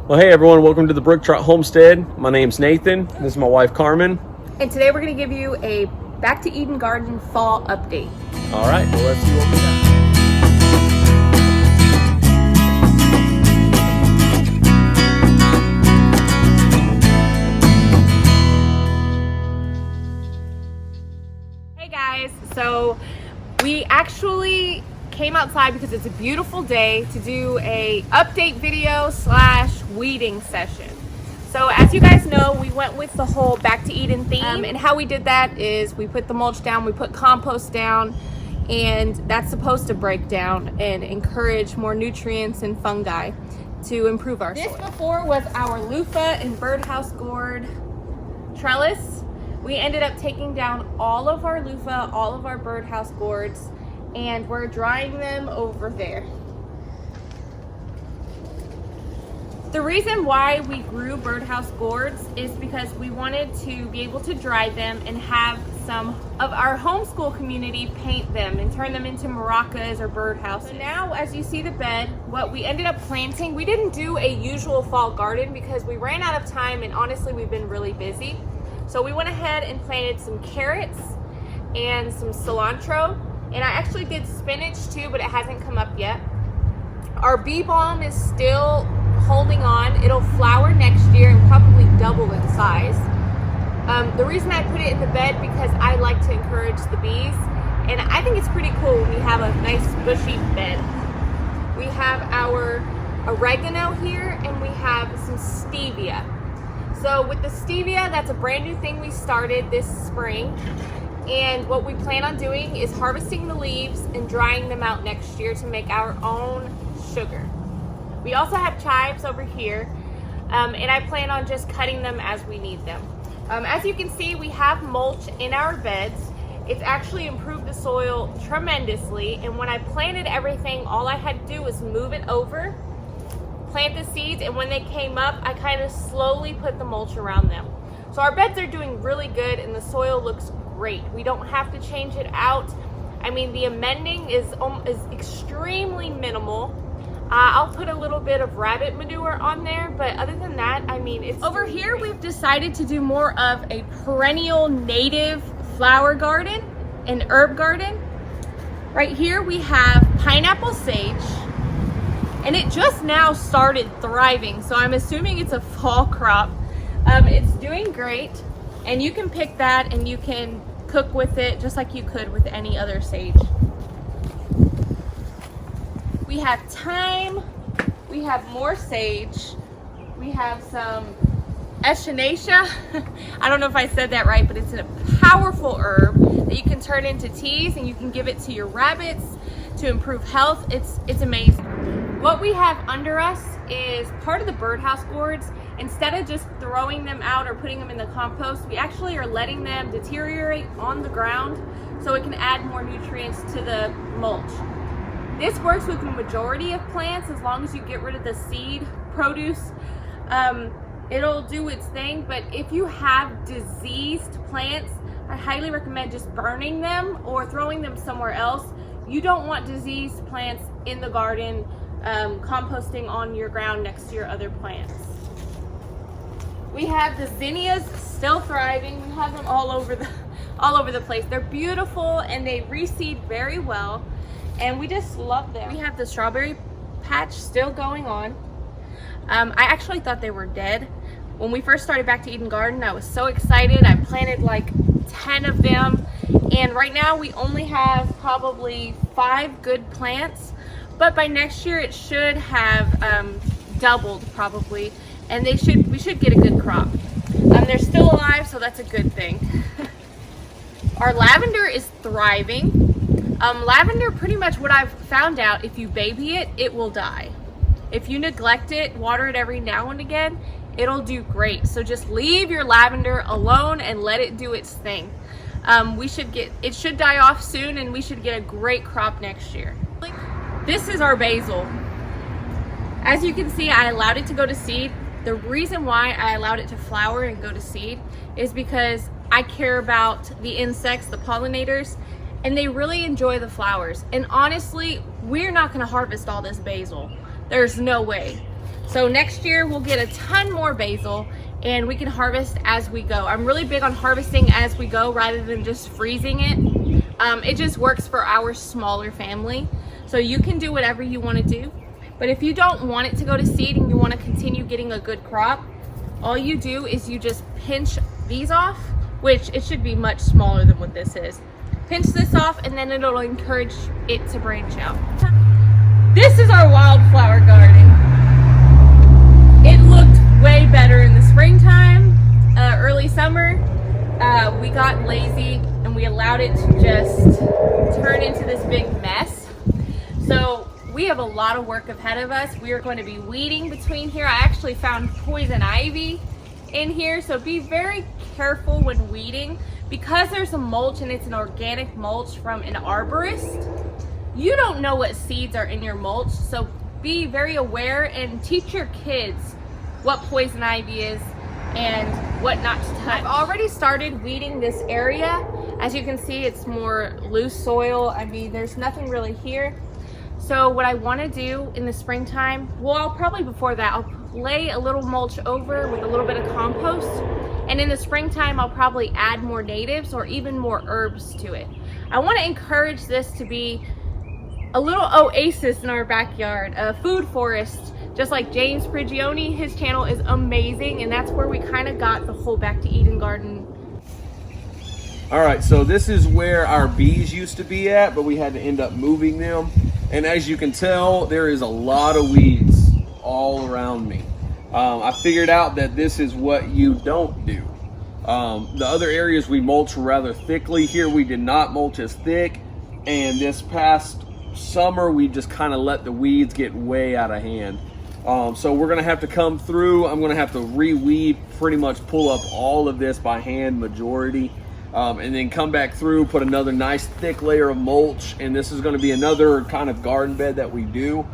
Well, hey everyone, welcome to the Brook Trout Homestead. My name's Nathan. This is my wife Carmen. And today we're going to give you a Back to Eden Garden fall update. All right, well, let's see what we got. Hey guys, so we actually came outside because it's a beautiful day to do a update video / weeding session. So as you guys know, we went with the whole Back to Eden theme, and how we did that is we put the mulch down, we put compost down, and that's supposed to break down and encourage more nutrients and fungi to improve our soil. This before was our loofah and birdhouse gourd trellis. We ended up taking down all of our loofah, all of our birdhouse gourds, and we're drying them over there. The reason why we grew birdhouse gourds is because we wanted to be able to dry them and have some of our homeschool community paint them and turn them into maracas or birdhouses. So now, as you see the bed, what we ended up planting, we didn't do a usual fall garden because we ran out of time and honestly we've been really busy. So we went ahead and planted some carrots and some cilantro, and I actually did spinach too, but it hasn't come up yet. Our bee balm is still holding on. It'll flower next year and probably double in size. The reason I put it in the bed because I like to encourage the bees, and I think it's pretty cool when we have a nice bushy bed. We have our oregano here and we have some stevia. So with the stevia, that's a brand new thing we started this spring, and what we plan on doing is harvesting the leaves and drying them out next year to make our own sugar. We also have chives over here, and I plan on just cutting them as we need them. As you can see, we have mulch in our beds. It's actually improved the soil tremendously, and when I planted everything, all I had to do was move it over, plant the seeds, and when they came up, I kind of slowly put the mulch around them. So our beds are doing really good and the soil looks great. We don't have to change it out. I mean, the amending is extremely minimal. I'll put a little bit of rabbit manure on there, but other than that, I mean, it's over here great. We've decided to do more of a perennial native flower garden, an herb garden. Right here we have pineapple sage, and it just now started thriving, so I'm assuming it's a fall crop. It's doing great, and you can pick that and you can cook with it just like you could with any other sage. We have thyme, we have more sage, we have some echinacea. I don't know if I said that right, but it's a powerful herb that you can turn into teas and you can give it to your rabbits to improve health. It's amazing. What we have under us is part of the birdhouse gourds. Instead of just throwing them out or putting them in the compost, we actually are letting them deteriorate on the ground so it can add more nutrients to the mulch. This works with the majority of plants as long as you get rid of the seed produce. It'll do its thing, but if you have diseased plants, I highly recommend just burning them or throwing them somewhere else. You don't want diseased plants in the garden composting on your ground next to your other plants. We have the zinnias still thriving. We have them all over the place. They're beautiful and they reseed very well, and we just love them. We have the strawberry patch still going on. I actually thought they were dead. When we first started Back to Eden Garden, I was so excited. I planted like 10 of them, and right now we only have probably 5 good plants, but by next year it should have doubled probably, and we should get a good crop. They're still alive, so that's a good thing. Our lavender is thriving. Lavender, pretty much what I've found out, if you baby it, it will die. If you neglect it, water it every now and again, it'll do great. So just leave your lavender alone and let it do its thing. It should die off soon, and we should get a great crop next year. This is our basil. As you can see, I allowed it to go to seed. The reason why I allowed it to flower and go to seed is because I care about the insects, the pollinators, and they really enjoy the flowers. And honestly, we're not gonna harvest all this basil. There's no way. So next year we'll get a ton more basil and we can harvest as we go. I'm really big on harvesting as we go rather than just freezing it. It just works for our smaller family. So you can do whatever you want to do. But if you don't want it to go to seed and you want to continue getting a good crop, all you do is you just pinch these off, which it should be much smaller than what this is. Pinch this off and then it'll encourage it to branch out. This is our wildflower garden. It looked way better in the springtime, early summer. We got lazy and we allowed it to just turn into this big mess. So we have a lot of work ahead of us. We are going to be weeding between here. I actually found poison ivy in here, so be very careful when weeding. Because there's a mulch and it's an organic mulch from an arborist, you don't know what seeds are in your mulch, so be very aware and teach your kids what poison ivy is and what not to touch. I've already started weeding this area. As you can see, it's more loose soil. I mean, there's nothing really here. So what I want to do in the springtime, well, probably before that, I'll lay a little mulch over with a little bit of compost. And in the springtime, I'll probably add more natives or even more herbs to it. I want to encourage this to be a little oasis in our backyard, a food forest, just like James Prigioni. His channel is amazing, and that's where we kind of got the whole Back to Eden garden. All right, so this is where our bees used to be at, but we had to end up moving them. And as you can tell, there is a lot of weeds all around me. I figured out that this is what you don't do. The other areas we mulch rather thickly. Here we did not mulch as thick, and this past summer we just kind of let the weeds get way out of hand. So we're gonna have to come through. I'm gonna have to re-weed, pretty much pull up all of this by hand majority, and then come back through, put another nice thick layer of mulch, and this is gonna be another kind of garden bed that we do.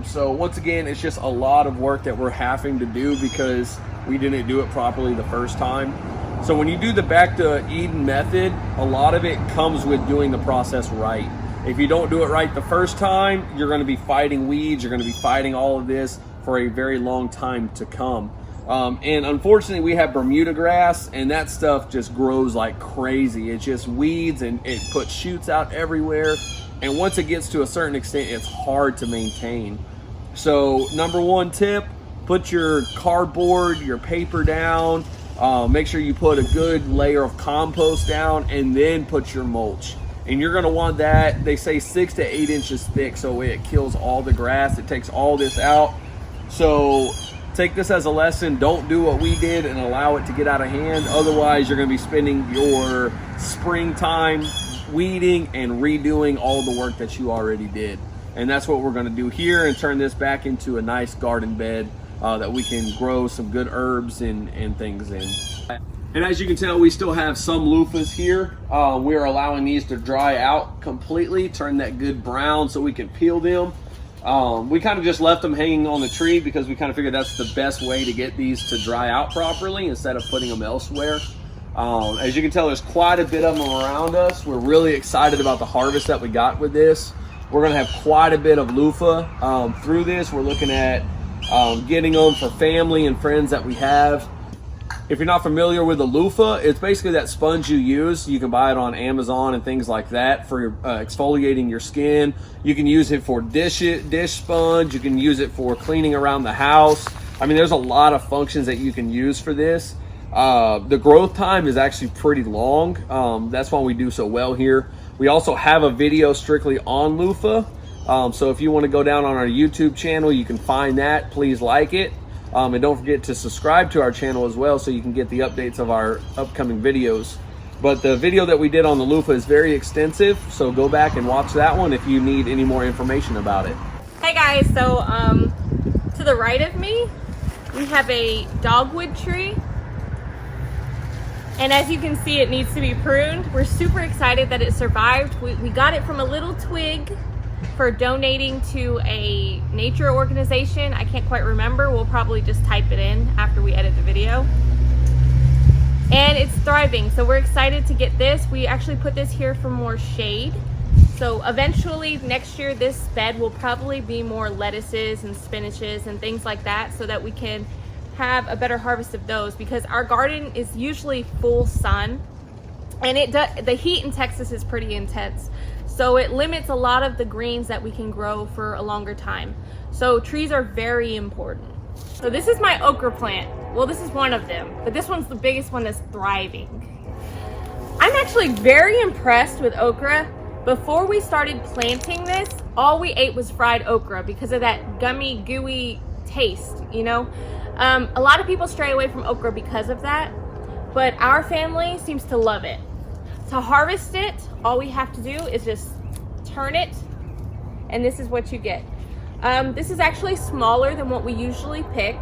So once again, it's just a lot of work that we're having to do because we didn't do it properly the first time. So when you do the Back to Eden method, a lot of it comes with doing the process right. If you don't do it right the first time, you're going to be fighting weeds, you're going to be fighting all of this for a very long time to come. And unfortunately, we have Bermuda grass, and that stuff just grows like crazy. It's just weeds, and it puts shoots out everywhere. And once it gets to a certain extent, it's hard to maintain. So number one tip, put your cardboard, your paper down. Make sure you put a good layer of compost down, and then put your mulch. And you're gonna want that, they say 6 to 8 inches thick, so it kills all the grass. It takes all this out. So take this as a lesson. Don't do what we did and allow it to get out of hand. Otherwise, you're gonna be spending your springtime weeding and redoing all the work that you already did. And that's what we're gonna do here and turn this back into a nice garden bed that we can grow some good herbs and things in. And as you can tell, we still have some loofahs here. We're allowing these to dry out completely, turn that good brown so we can peel them. We kind of just left them hanging on the tree because we kind of figured that's the best way to get these to dry out properly instead of putting them elsewhere. As you can tell, there's quite a bit of them around us. We're really excited about the harvest that we got with this. We're gonna have quite a bit of loofah through this. We're looking at getting them for family and friends that we have. If you're not familiar with a loofah, it's basically that sponge you use. You can buy it on Amazon and things like that for exfoliating your skin. You can use it for dish sponge. You can use it for cleaning around the house. I mean, there's a lot of functions that you can use for this. The growth time is actually pretty long. That's why we do so well here. We also have a video strictly on loofah. So if you want to go down on our YouTube channel, you can find that. Please like it. And don't forget to subscribe to our channel as well so you can get the updates of our upcoming videos. But the video that we did on the loofah is very extensive, so go back and watch that one if you need any more information about it. Hey guys, so to the right of me, we have a dogwood tree. And as you can see, it needs to be pruned. We're super excited that it survived. We got it from a little twig for donating to a nature organization. I can't quite remember. We'll probably just type it in after we edit the video. And it's thriving, so we're excited to get this. We actually put this here for more shade. So eventually next year, this bed will probably be more lettuces and spinaches and things like that, so that we can have a better harvest of those, because our garden is usually full sun, and the heat in Texas is pretty intense. So it limits a lot of the greens that we can grow for a longer time. So trees are very important. So this is my okra plant. Well, this is one of them, but this one's the biggest one that's thriving. I'm actually very impressed with okra. Before we started planting this, all we ate was fried okra because of that gummy, gooey taste, you know? A lot of people stray away from okra because of that, but our family seems to love it. To harvest it, all we have to do is just turn it, and this is what you get. This is actually smaller than what we usually pick.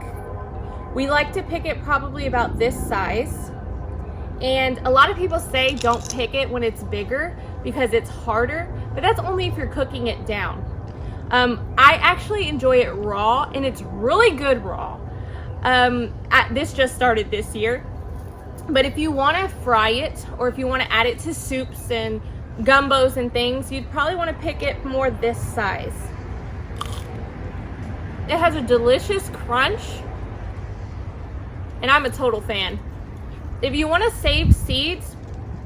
We like to pick it probably about this size. And a lot of people say don't pick it when it's bigger because it's harder, but that's only if you're cooking it down. I actually enjoy it raw, and it's really good raw. This just started this year. But if you want to fry it, or if you want to add it to soups and gumbos and things, you'd probably want to pick it more this size. It has a delicious crunch, and I'm a total fan. If you want to save seeds,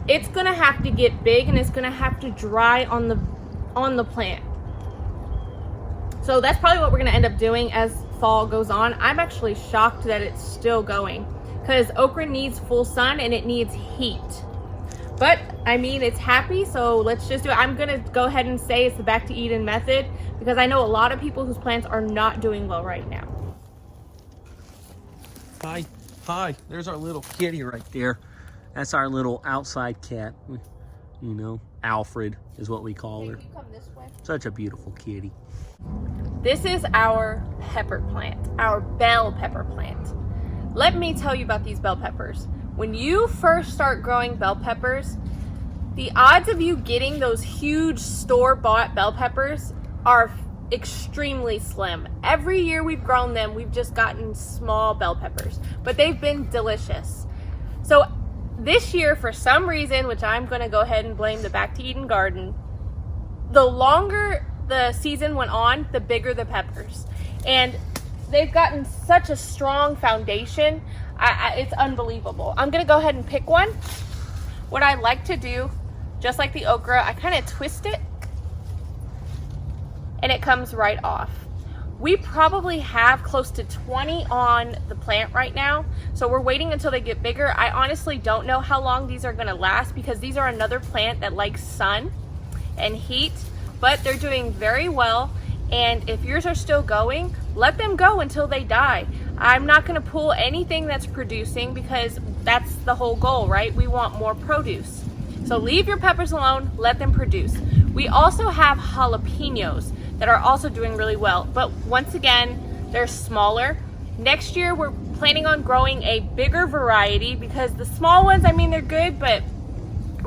it's going to have to get big, and it's going to have to dry on the plant. So that's probably what we're going to end up doing as fall goes on. I'm actually shocked that it's still going, because okra needs full sun and it needs heat. But I mean, it's happy, so let's just do it. I'm gonna go ahead and say it's the back to Eden method, because I know a lot of people whose plants are not doing well right now. Hi, there's our little kitty right there. That's our little outside cat. You know, Alfred is what we call her. You come this way. Such a beautiful kitty. This is our pepper plant, our bell pepper plant. Let me tell you about these bell peppers. When you first start growing bell peppers, the odds of you getting those huge store-bought bell peppers are extremely slim. Every year we've grown them, we've just gotten small bell peppers, but they've been delicious. So this year, for some reason, which I'm gonna go ahead and blame the Back to Eden garden, the longer the season went on, the bigger the peppers. And they've gotten such a strong foundation. It's unbelievable. I'm gonna go ahead and pick one. What I like to do, just like the okra, I kind of twist it and it comes right off. We probably have close to 20 on the plant right now, so we're waiting until they get bigger. I honestly don't know how long these are gonna last, because these are another plant that likes sun and heat, but they're doing very well. And if yours are still going, let them go until they die. I'm not gonna pull anything that's producing, because that's the whole goal, right? We want more produce. So leave your peppers alone, let them produce. We also have jalapenos that are also doing really well, but once again, they're smaller. Next year, we're planning on growing a bigger variety, because the small ones, I mean, they're good, but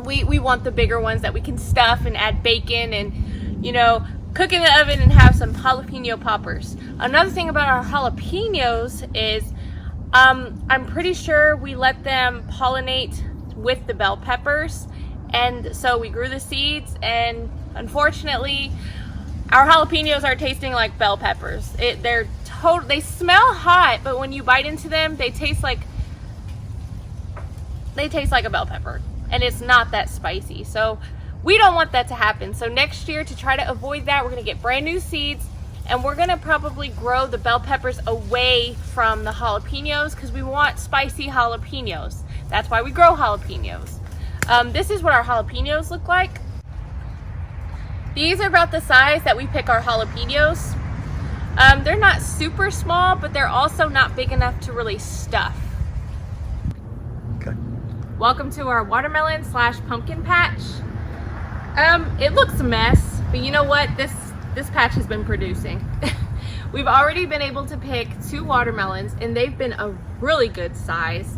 we want the bigger ones that we can stuff and add bacon and, you know, cook in the oven and have some jalapeno poppers. Another thing about our jalapenos is I'm pretty sure we let them pollinate with the bell peppers, and so we grew the seeds, and unfortunately our jalapenos are tasting like bell peppers. They smell hot, but when you bite into them, they taste like a bell pepper, and it's not that spicy. So we don't want that to happen. So next year, to try to avoid that, we're gonna get brand new seeds, and we're gonna probably grow the bell peppers away from the jalapenos, because we want spicy jalapenos. That's why we grow jalapenos. This is what our jalapenos look like. These are about the size that we pick our jalapenos. They're not super small, but they're also not big enough to really stuff. Okay. Welcome to our watermelon / pumpkin patch. It looks a mess, but you know what? This patch has been producing. We've already been able to pick 2 watermelons, and they've been a really good size.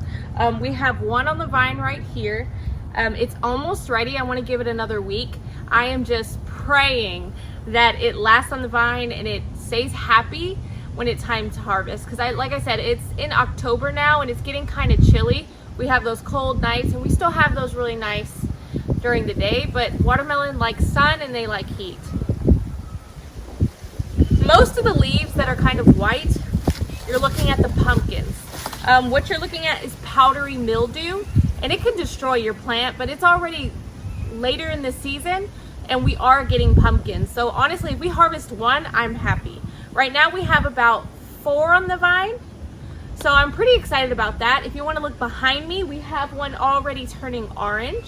We have one on the vine right here. It's almost ready. I want to give it another week. I am just praying that it lasts on the vine and it stays happy when it's time to harvest, because like I said, it's in October now and it's getting kind of chilly. We have those cold nights, and we still have those really nice during the day, but watermelon like sun and they like heat. Most of the leaves that are kind of white, you're looking at the pumpkins. What you're looking at is powdery mildew, and it can destroy your plant, but it's already later in the season and we are getting pumpkins. So honestly, if we harvest one, I'm happy. Right now we have about 4 on the vine, so I'm pretty excited about that. If you want to look behind me, we have one already turning orange.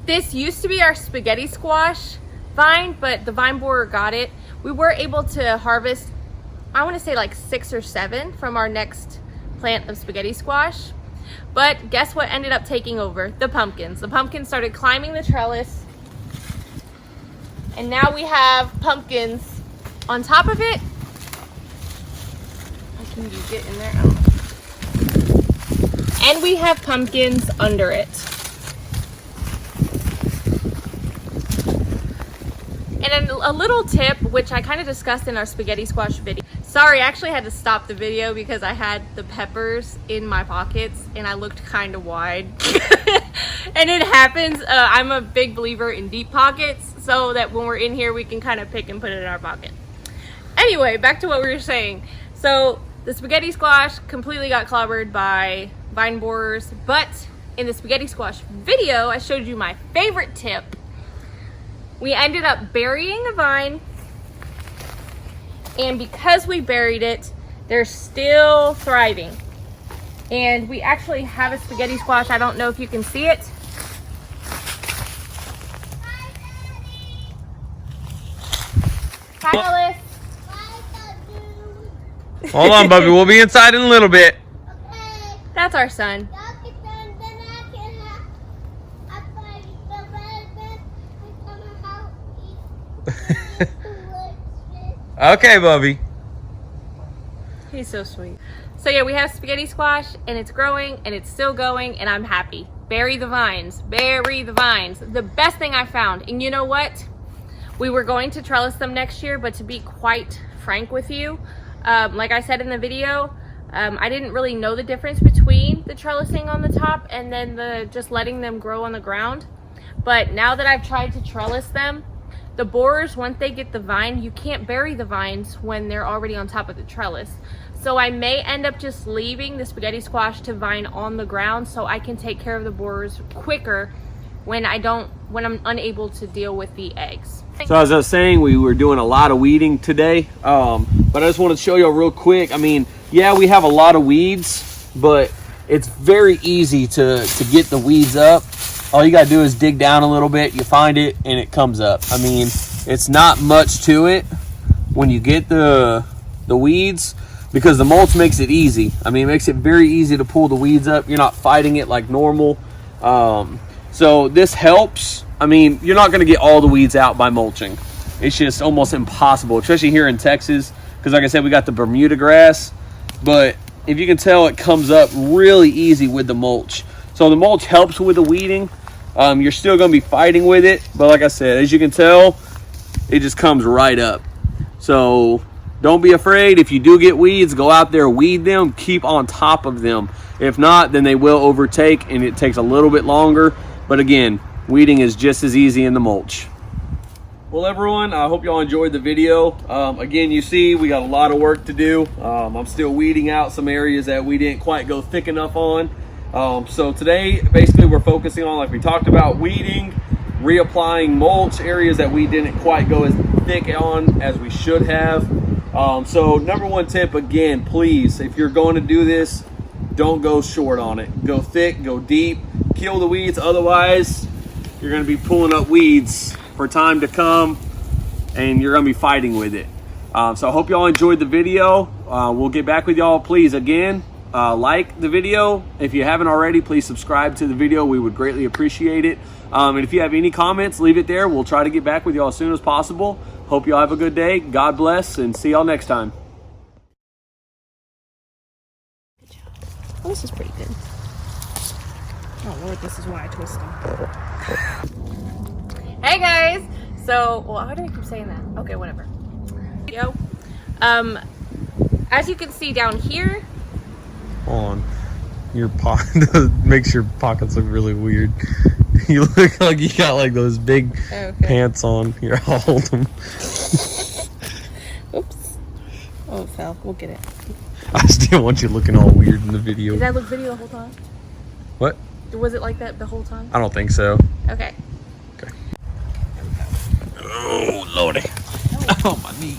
This used to be our spaghetti squash vine, but the vine borer got it. We were able to harvest, I want to say like 6 or 7 from our next plant of spaghetti squash. But guess what ended up taking over? The pumpkins. The pumpkins started climbing the trellis, and now we have pumpkins on top of it. Can you get in there? And we have pumpkins under it. And a little tip, which I kind of discussed in our spaghetti squash video. Sorry, I actually had to stop the video because I had the peppers in my pockets and I looked kind of wide. And it happens. I'm a big believer in deep pockets, so that when we're in here, we can kind of pick and put it in our pocket. Anyway, back to what we were saying. So the spaghetti squash completely got clobbered by vine borers, but in the spaghetti squash video, I showed you my favorite tip. We ended up burying the vine, and because we buried it, they're still thriving. And we actually have a spaghetti squash. I don't know if you can see it. Hi, Alice. Hold on, Bubby. We'll be inside in a little bit. That's our son. Okay, Bubby. He's so sweet. So yeah, we have spaghetti squash and it's growing and it's still going and I'm happy. Bury the vines. Bury the vines. The best thing I found. And you know what? We were going to trellis them next year, but to be quite frank with you, like I said in the video, I didn't really know the difference between the trellising on the top and then the just letting them grow on the ground. But now that I've tried to trellis them, the borers, once they get the vine, you can't bury the vines when they're already on top of the trellis. So I may end up just leaving the spaghetti squash to vine on the ground so I can take care of the borers quicker when I'm unable to deal with the eggs. So as I was saying, we were doing a lot of weeding today, but I just wanted to show you real quick. I mean, yeah, we have a lot of weeds, but it's very easy to get the weeds up. All you gotta do is dig down a little bit, you find it, and it comes up. I mean, it's not much to it when you get the weeds, because the mulch makes it easy. I mean, it makes it very easy to pull the weeds up. You're not fighting it like normal. So this helps. I mean, you're not gonna get all the weeds out by mulching. It's just almost impossible, especially here in Texas, because like I said, we got the Bermuda grass, but if you can tell, it comes up really easy with the mulch. So the mulch helps with the weeding. You're still going to be fighting with it, but like I said, as you can tell, it just comes right up. So don't be afraid. If you do get weeds, go out there, weed them, keep on top of them. If not, then they will overtake and it takes a little bit longer. But again, weeding is just as easy in the mulch. Well, everyone, I hope y'all enjoyed the video. Again, you see we got a lot of work to do. I'm still weeding out some areas that we didn't quite go thick enough on. So today, basically, we're focusing on, like we talked about, weeding, reapplying mulch, areas that we didn't quite go as thick on as we should have. So number one tip, again, please, if you're going to do this, don't go short on it. Go thick, go deep, kill the weeds. Otherwise, you're going to be pulling up weeds for time to come, and you're going to be fighting with it. So I hope y'all enjoyed the video. We'll get back with y'all. Please, again, like the video. If you haven't already, please subscribe to the video. We would greatly appreciate it. And if you have any comments, leave it there. We'll try to get back with y'all as soon as possible. Hope y'all have a good day. God bless, and see y'all next time. Good job. Well, this is pretty good. Oh Lord, this is why I twist them. Hey guys! So, well, how do I keep saying that? Okay, whatever. Yo. As you can see down here. Hold on. Your pocket makes your pockets look really weird. You look like you got like those big Okay. pants on. Here, I'll hold them. Oops. Oh, it fell. We'll get it. I just didn't want you looking all weird in the video. Did that look video the whole time? What? Was it like that the whole time? I don't think so. Okay. Okay. Oh, Lordy. Oh, my knee.